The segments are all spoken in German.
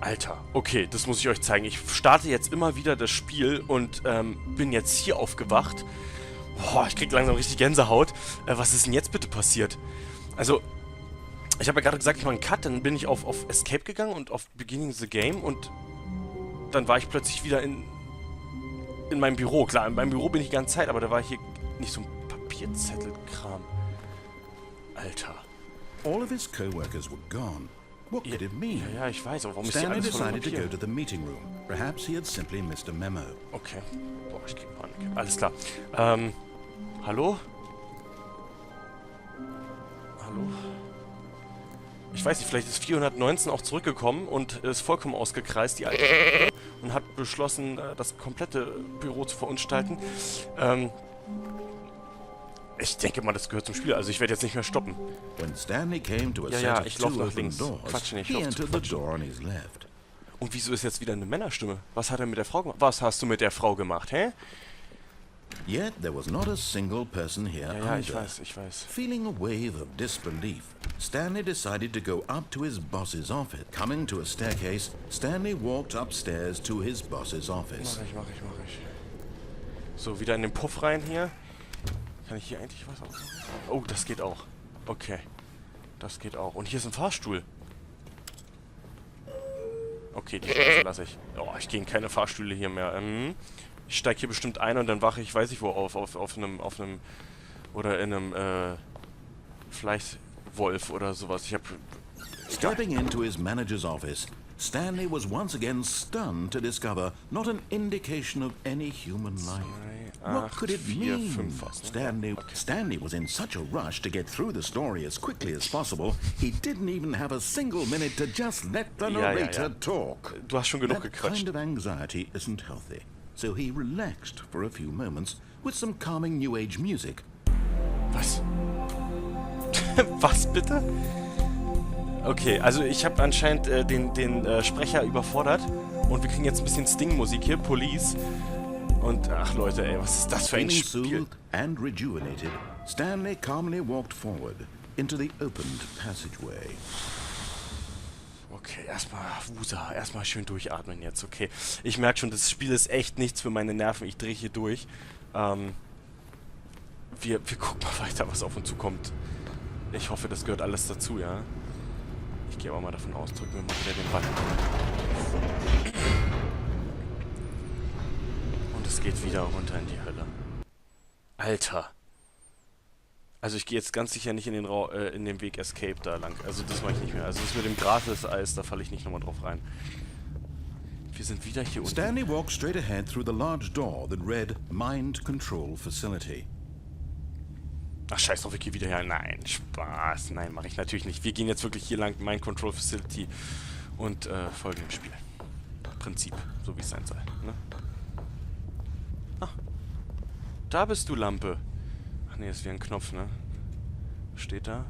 Alter, okay, das muss ich euch zeigen. Ich starte jetzt immer wieder das Spiel und bin jetzt hier aufgewacht. Boah, ich krieg langsam richtig Gänsehaut. Was ist denn jetzt bitte passiert? Also, ich habe ja gerade gesagt, ich mache einen Cut, dann bin ich auf Escape gegangen und auf Beginning the Game und dann war ich plötzlich wieder in meinem Büro. Klar, in meinem Büro bin ich die ganze Zeit, aber da war hier nicht so ein Papierzettelkram. Alter. All of his co-workers were gone. What could it mean? Ja, ich weiß, aber warum ist hier Stanley alles voller decided to Papier? go to the meeting room. Perhaps he had simply missed a memo. Okay. Boah, ich krieg Panik. Alles klar. Hallo? Hallo? Ich weiß nicht, vielleicht ist 419 auch zurückgekommen und ist vollkommen ausgekreist, die alte und hat beschlossen, das komplette Büro zu verunstalten. Ich denke mal, das gehört zum Spiel, also ich werde jetzt nicht mehr stoppen. When Stanley came to a Ja, set ich of laufe two nach open links. doors, Quatsch nicht, he ich laufe zu entered the quatschen. door on his left. Und wieso ist jetzt wieder eine Männerstimme? Was hat er mit der Frau gemacht? Was hast du mit der Frau gemacht, hä? Yet there was not a single person here Ja, either. ich weiß. Feeling a wave of disbelief, Stanley decided to go up to his boss's office. Coming to a staircase, Stanley walked upstairs to his boss's office. Mach ich. So, wieder in den Puff rein hier. Kann ich hier eigentlich was ausmachen? Oh, das geht auch. Okay. Das geht auch. Und hier ist ein Fahrstuhl. Okay, die Scheiße lasse ich. Oh, ich gehe in keine Fahrstühle hier mehr. Ich steige hier bestimmt ein und dann wache ich, weiß ich wo, auf einem, oder in einem, Fleischwolf oder sowas. Ich habe... Stepping into his manager's office, Stanley was once again stunned to discover not an indication of any human life. What could it mean? Stanley was in such a rush to get through the story as quickly as possible, he didn't even have a single minute to just let the narrator talk. Du hast schon genug That gequatscht. kind of anxiety isn't healthy, so he relaxed for a few moments with some calming New Age music. Was? Was bitte? Okay, also ich habe anscheinend den Sprecher überfordert und wir kriegen jetzt ein bisschen Sting-Musik hier, Police. Und ach Leute, ey, was ist das für ein Feeling Spiel? soothed and rejuvenated, Stanley calmly walked forward into the opened passageway. Okay, erstmal Wusa, erstmal schön durchatmen jetzt, okay. Ich merke schon, das Spiel ist echt nichts für meine Nerven, ich drehe hier durch. Wir gucken mal weiter, was auf uns zukommt. Ich hoffe, das gehört alles dazu, ja. Ich gehe aber mal davon aus, drücken wir mal wieder den Button. Und es geht wieder runter in die Hölle. Alter. Also ich gehe jetzt ganz sicher nicht in den Weg Escape da lang. Also das mache ich nicht mehr. Also das mit dem Gratis-Eis, da falle ich nicht nochmal drauf rein. Wir sind wieder hier unten. Stanley walked straight ahead through the large door that read Mind Control Facility. Ach, scheiß drauf, ich gehe wieder her. Nein, Spaß. Nein, mache ich natürlich nicht. Wir gehen jetzt wirklich hier lang, Mind Control Facility und folgen dem Spiel. Prinzip, so wie es sein soll. Ne? Ah, da bist du, Lampe. Ach nee, ist wie ein Knopf, ne? Steht da?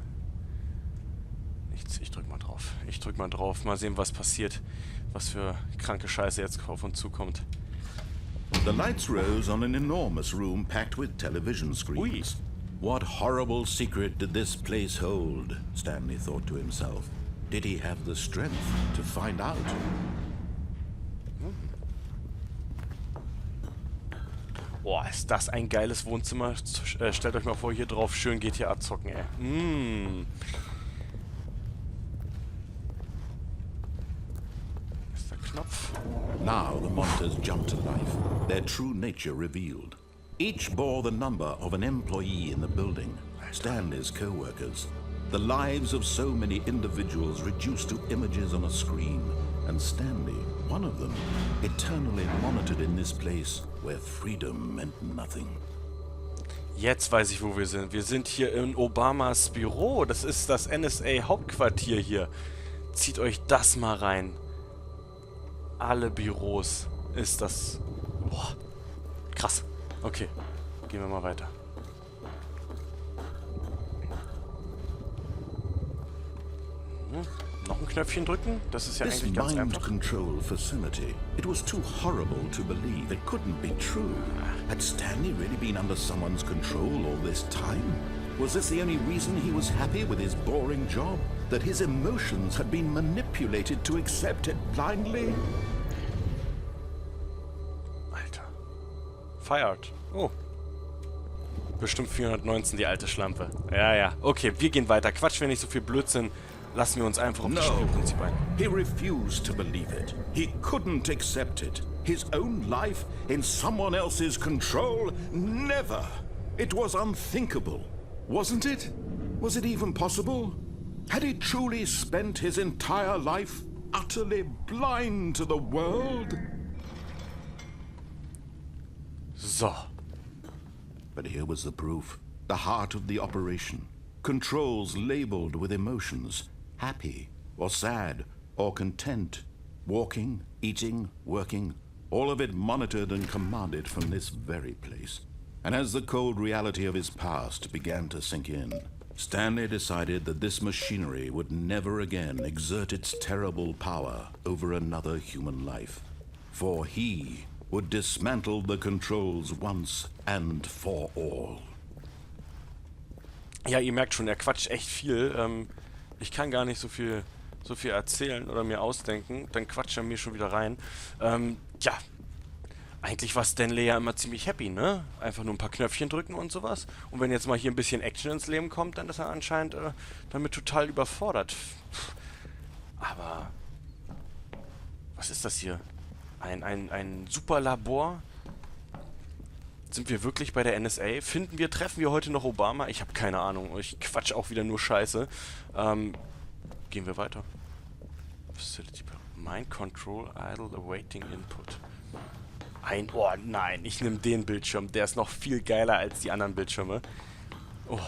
Nichts, ich drück mal drauf. Ich drück mal drauf. Mal sehen, was passiert. Was für kranke Scheiße jetzt auf uns zukommt. The lights rose on an enormous room packed with television screens. What horrible secret did this place hold? Stanley thought to himself. Did he have the strength to find out? Boah, ist das ein geiles Wohnzimmer. Stellt euch mal vor, hier drauf schön GTA zocken, ey. Ist der Knopf? Now the monitors jumped to life, their true nature revealed. Each bore the number of an employee in the building, Stanley's co-workers. The lives of so many individuals reduced to images on a screen, and Stanley, one of them, eternally monitored in this place where freedom meant nothing. Jetzt weiß ich, wo wir sind. Wir sind hier in Obamas Büro. Das ist das NSA Hauptquartier hier. Zieht euch das mal rein. Alle Büros ist das... Boah, krass. Okay, gehen wir mal weiter. Noch ein Knöpfchen drücken? Das ist ja This eigentlich ganz mind einfach. control facility, it was too horrible to believe. It couldn't be true. Had Stanley really been under someone's control all this time? Was this the only reason he was happy with his boring job? That his emotions had been manipulated to accept it blindly? Alter. Feiert. Oh. Bestimmt 419, die alte Schlampe. Ja. Okay, wir gehen weiter. Quatsch, wir nicht so viel Blödsinn. Lassen wir uns einfach auf das Spielprinzip ein. He refused to believe it. He couldn't accept it. His own life in someone else's control? Never. It was unthinkable. Wasn't it? Was it even possible? Had he truly spent his entire life utterly blind to the world? So. But here was the proof. The heart of the operation. Controls labeled with emotions. Happy, or sad, or content. Walking, eating, working. All of it monitored and commanded from this very place. And as the cold reality of his past began to sink in, Stanley decided that this machinery would never again exert its terrible power over another human life. For he would dismantle the controls once and for all. Ja, ihr merkt schon, er quatscht echt viel. Ich kann gar nicht so viel erzählen oder mir ausdenken. Dann quatscht er mir schon wieder rein. Ja, eigentlich war Stanley ja immer ziemlich happy, ne? Einfach nur ein paar Knöpfchen drücken und sowas. Und wenn jetzt mal hier ein bisschen Action ins Leben kommt, dann ist er anscheinend damit total überfordert. Aber was ist das hier? Ein super Labor? Sind wir wirklich bei der NSA? Treffen wir heute noch Obama? Ich habe keine Ahnung. Ich quatsch auch wieder nur Scheiße. Gehen wir weiter. Facility Mind Control Idle Awaiting Input. Oh nein, ich nehme den Bildschirm. Der ist noch viel geiler als die anderen Bildschirme. Oh.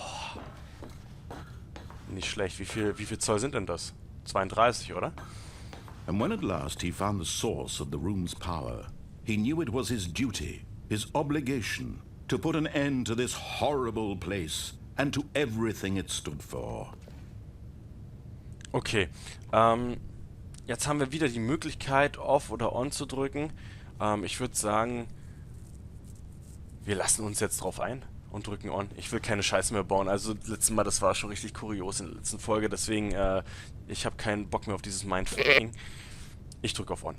Nicht schlecht. Wie viel Zoll sind denn das? 32, oder? And when at last he found the source of the room's power, he knew it was his duty, his obligation, to put an end to this horrible place and to everything it stood for. Okay, jetzt haben wir wieder die Möglichkeit, Off oder On zu drücken. Ich würde sagen, wir lassen uns jetzt drauf ein und drücken On. Ich will keine Scheiße mehr bauen. Also letztes Mal, das war schon richtig kurios in der letzten Folge. Deswegen, ich habe keinen Bock mehr auf dieses Mindfucking. Ich drücke auf On.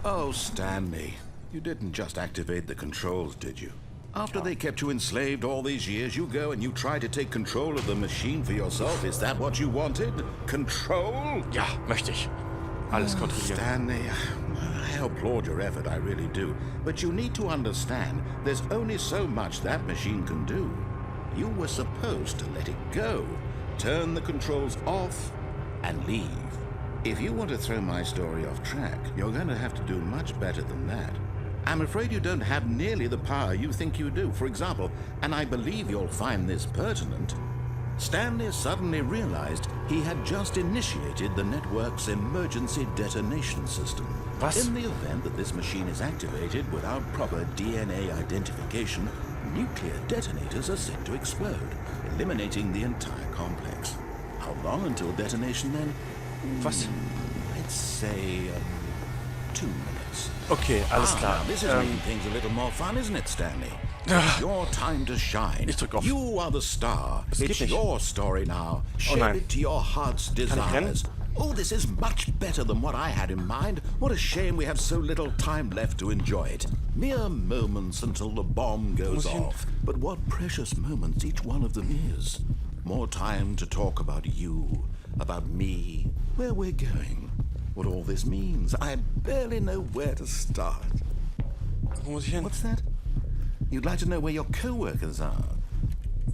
Oh, Stanley, you didn't just activate the controls, did you? After they kept you enslaved all these years, you go and you try to take control of the machine for yourself. Is that what you wanted? Control? Ja, möchte ich. Alles kontrollieren. Stanley, I applaud your effort, I really do. But you need to understand, there's only so much that machine can do. You were supposed to let it go, turn the controls off, and leave. If you want to throw my story off track, you're going to have to do much better than that. I'm afraid you don't have nearly the power you think you do. For example, and I believe you'll find this pertinent, Stanley suddenly realized he had just initiated the network's emergency detonation system. Was? In the event that this machine is activated without proper DNA identification, nuclear detonators are set to explode, eliminating the entire complex. How long until detonation then? Was? I'd say 2 minutes. Okay, alles klar. This is making things a little more fun, isn't it, Stanley? It's your time to shine. Ich drück auf. You are the star. Das geht It's nicht. your story now. Shape it to your heart's desires. Oh, this is much better than what I had in mind. What a shame we have so little time left to enjoy it. Mere moments until the bomb goes off. But what precious moments each one of them is. More time to talk about you, about me, where we're going, what all this means. I barely know where to start. Wo muss ich hin? What's that? You'd like to know where your co-workers are?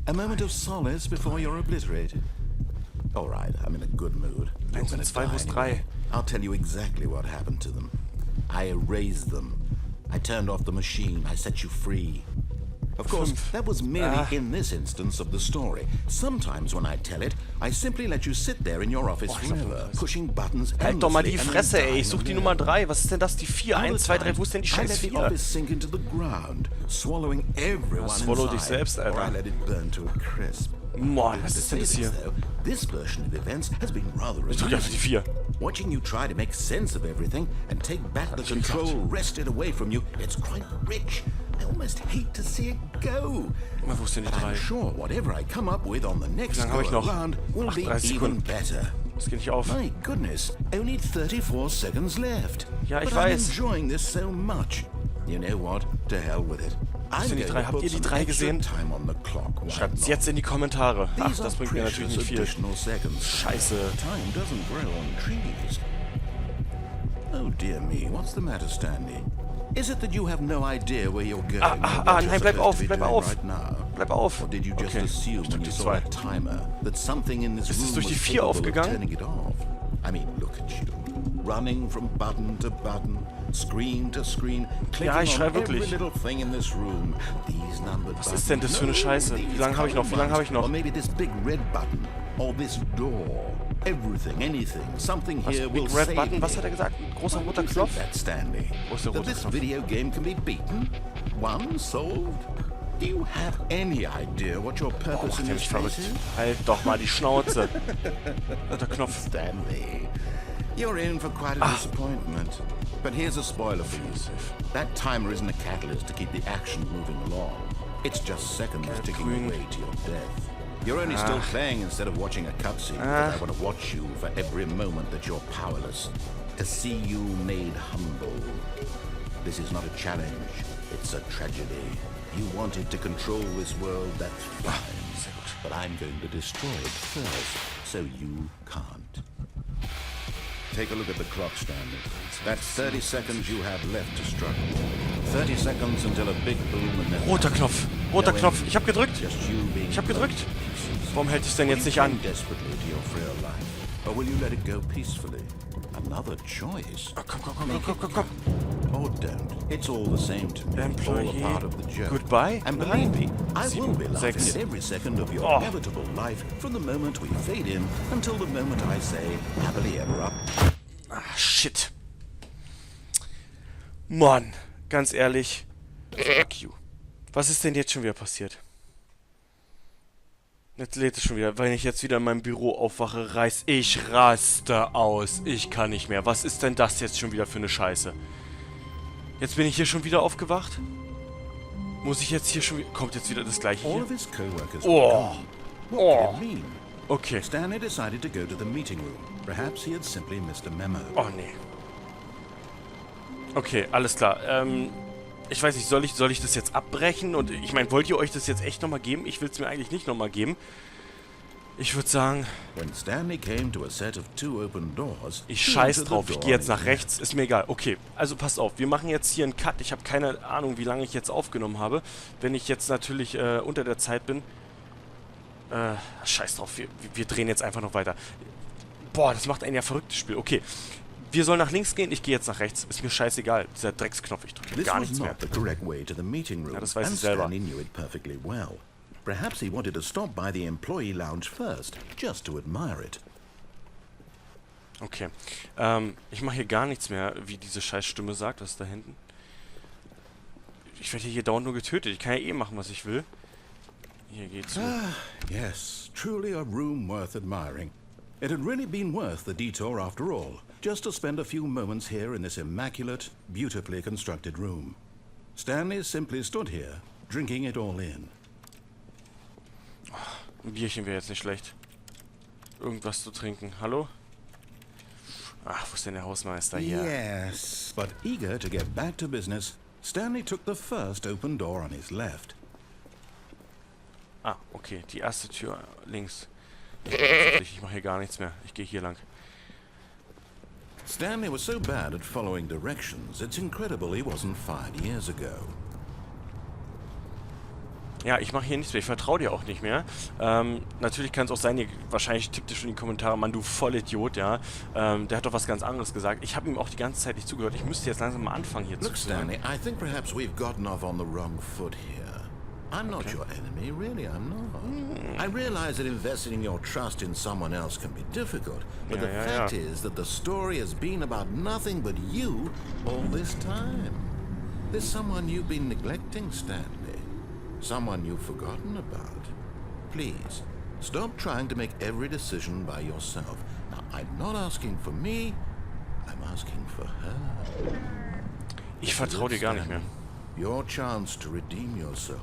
A moment of solace before you're obliterated. All right, I'm in a good mood. You're 1 gonna und 2, wo ist die 3? anyway. I'll tell you exactly what happened to them. I erased them. I turned off the machine. I set you free. Of course, 5. that was merely in this instance of the story. Sometimes when I tell it, I simply let you sit there in your office forever, pushing buttons Halt doch mal die endlessly and Fresse, ey. dying Ich such of die nerves. Nummer 3. Was ist denn das? Die 4? 1, 2, 3. Wo ist denn die I scheiß let the 4? office sink into the ground, swallowing everyone swallow dich inside, selbst, Alter. or I let it burn to a crisp. Mann, was ist denn das hier? This version of events has been rather Ich drück auf die 4. Watching you try to make sense of everything and take back the control wrested away from you, it's quite rich. almost hate to see it go. Na, wo ist denn die But 3? I'm sure whatever I come up with on the next Wie lange habe ich go noch? around will be 38 even Sekunden. better. Das geht nicht auf. My goodness, only 34 seconds left. Ja, ich But weiß. I'm enjoying this so much. You know what? To hell with it. Was sind die 3? Habt ihr die 3 gesehen? Schreibt es jetzt in die Kommentare. Ach, das bringt mir natürlich nicht viel. Scheiße. Time doesn't grow on trees. Oh dear me, what's the matter, Stanley? Is it that you have no idea where you're going? Nein, bleib auf, bleib auf. Bleib auf. Or did you just Okay, assume ich drück when die you saw 2. that timer that something in this Ist es room durch die was 4 capable of aufgegangen? turning it off? I mean, look at you. Running from button to button, screen to screen, clicking Ja, ich on schreibe every wirklich. little thing in this room. These numbered Was ist denn das für eine Scheiße? Wie lange habe ich noch? Wie lange habe ich noch? Or maybe this big red button, or this door. Everything, anything, something Was? here will Big Red save Button? me. Was hat er gesagt? Ein großer Why roter do you think Knopf? that, Stanley? Wo ist der That rote this Knopf? video game can be beaten? Won? Solved? Do you have any idea what your Oh, purpose macht in der this mich place verrückt. is? Halt doch mal die Schnauze. Roter Knopf. Stanley, you're in for quite a disappointment. But here's a spoiler for you. That timer isn't a catalyst to keep the action moving along. It's just seconds ticking grün. away to your death. You're only still playing instead of watching a cutscene because I want to watch you for every moment that you're powerless. To see you made humble. This is not a challenge. It's a tragedy. You wanted to control this world, that's fine. But I'm going to destroy it first, so you can't. Take a look at the clock, Stanley. That's 30 seconds you have left to struggle. 30 seconds until a big boom and then... Roter Knopf. Roter Knopf. Ich hab gedrückt. Just you being Ich hab gedrückt. blown to pieces. Warum hält es denn Will jetzt you nicht an? cling desperately to your frail life, or will you let it go peacefully? Another choice. Oh, komm. Or don't. It's all the same to me. Employee. All a part of the joke. Goodbye? And believe me, I will 7, be laughing 6. at every second of your Oh. inevitable life from the moment we fade in until the moment I say happily ever up. Ah, shit. Mann, ganz ehrlich. Fuck you. Was ist denn jetzt schon wieder passiert? Jetzt lädt es schon wieder. Wenn ich jetzt wieder in meinem Büro aufwache, ich raste aus. Ich kann nicht mehr. Was ist denn das jetzt schon wieder für eine Scheiße? Jetzt bin ich hier schon wieder aufgewacht? Muss ich jetzt hier schon wieder... Kommt jetzt wieder das gleiche All hier? of his co-workers Oh. were gone. What Oh. could it mean? Okay. Stanley decided to go to the meeting room. Perhaps he had simply missed a memo. Oh, nee. Okay, alles klar. Ich weiß nicht, soll ich das jetzt abbrechen? Und ich meine, wollt ihr euch das jetzt echt nochmal geben? Ich will es mir eigentlich nicht nochmal geben. Ich würde sagen, When Stanley came to a set of 2 open doors, ich he scheiß entered the drauf. Ich door gehe jetzt on nach his rechts. Ist mir egal. Okay, also passt auf. Wir machen jetzt hier einen Cut. Ich habe keine Ahnung, wie lange ich jetzt aufgenommen habe. Wenn ich jetzt natürlich unter der Zeit bin. Scheiß drauf. Wir drehen jetzt einfach noch weiter. Boah, das macht ein ja verrücktes Spiel. Okay. Wir sollen nach links gehen, ich gehe jetzt nach rechts. Ist mir scheißegal. Dieser Drecksknopf, ich drücke This gar was nichts mehr. not the correct way to the meeting room, Ja, das weiß and ich selber. Stanley knew it perfectly well. Perhaps he wanted to stop by the employee lounge first, just to admire it. Okay. Ich mache hier gar nichts mehr, wie diese Scheißstimme sagt. Was ist da hinten? Ich werde hier dauernd nur getötet. Ich kann ja eh machen, was ich will. Hier geht's. Yes, truly a room worth admiring. It had really been worth the detour after all, just to spend a few moments here in this immaculate, beautifully constructed room. Stanley simply stood here, drinking it all in. Ein Bierchen wäre jetzt nicht schlecht. Irgendwas zu trinken. Hallo? Ach, wo ist denn der Hausmeister hier? Yes. But eager to get back to business, Stanley took the first open door on his left. Ah, okay. Die erste Tür links. Ich mache hier gar nichts mehr. Ich gehe hier lang. Stanley was so bad at following directions, it's incredible he wasn't 5 years ago. Ja, ich mache hier nichts mehr. Ich vertraue dir auch nicht mehr. Natürlich kann es auch sein, wahrscheinlich tippt ihr schon in die Kommentare, Mann, du Vollidiot, ja. Der hat doch was ganz anderes gesagt. Ich habe ihm auch die ganze Zeit nicht zugehört. Ich müsste jetzt langsam mal anfangen hier Look, zu Stanley, I think perhaps we've gotten off on the wrong foot here. I'm not Okay. your enemy, really, I'm not. I realize that investing your trust in someone else can be difficult, but the fact is that the story has been about nothing but you all this time. There's someone you've been neglecting, Stanley. Someone you've forgotten about. Please, stop trying to make every decision by yourself. Now, I'm not asking for me, I'm asking for her. Ich vertraue dir gar nicht mehr. Your chance to redeem yourself,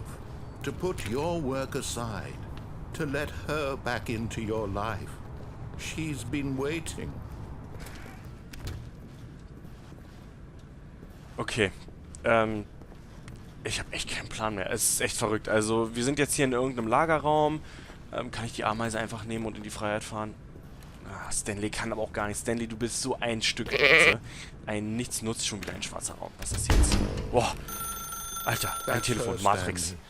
to put your work aside, to let her back into your life. She's been waiting. Okay, ich habe echt keinen Plan mehr. Es ist echt verrückt. Also, wir sind jetzt hier in irgendeinem Lagerraum. Kann ich die Ameise einfach nehmen und in die Freiheit fahren? Ah, Stanley kann aber auch gar nicht. Stanley, du bist so ein Stück Rätsel. Ein Nichtsnutz, schon wieder ein schwarzer Raum. Was ist jetzt? Boah, Alter, ein Telefon, her, Matrix. Stanley.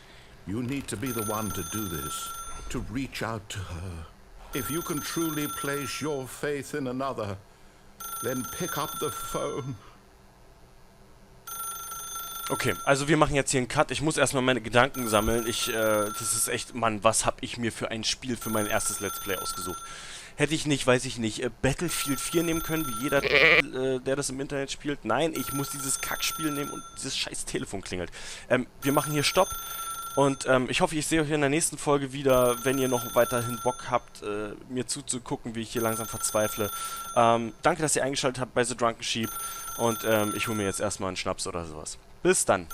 You need to be the one to do this, to reach out to her. If you can truly place your faith in another, then pick up the phone. Okay, also wir machen jetzt hier einen Cut. Ich muss erstmal meine Gedanken sammeln. Das ist echt, Mann, was habe ich mir für ein Spiel für mein erstes Let's Play ausgesucht? Hätte ich nicht, weiß ich nicht, Battlefield 4 nehmen können, wie jeder, der das im Internet spielt. Nein, ich muss dieses Kackspiel nehmen und dieses scheiß Telefon klingelt. Wir machen hier Stopp. Und ich hoffe, ich sehe euch in der nächsten Folge wieder, wenn ihr noch weiterhin Bock habt, mir zuzugucken, wie ich hier langsam verzweifle. Danke, dass ihr eingeschaltet habt bei The Drunken Sheep. Und ich hole mir jetzt erstmal einen Schnaps oder sowas. Bis dann.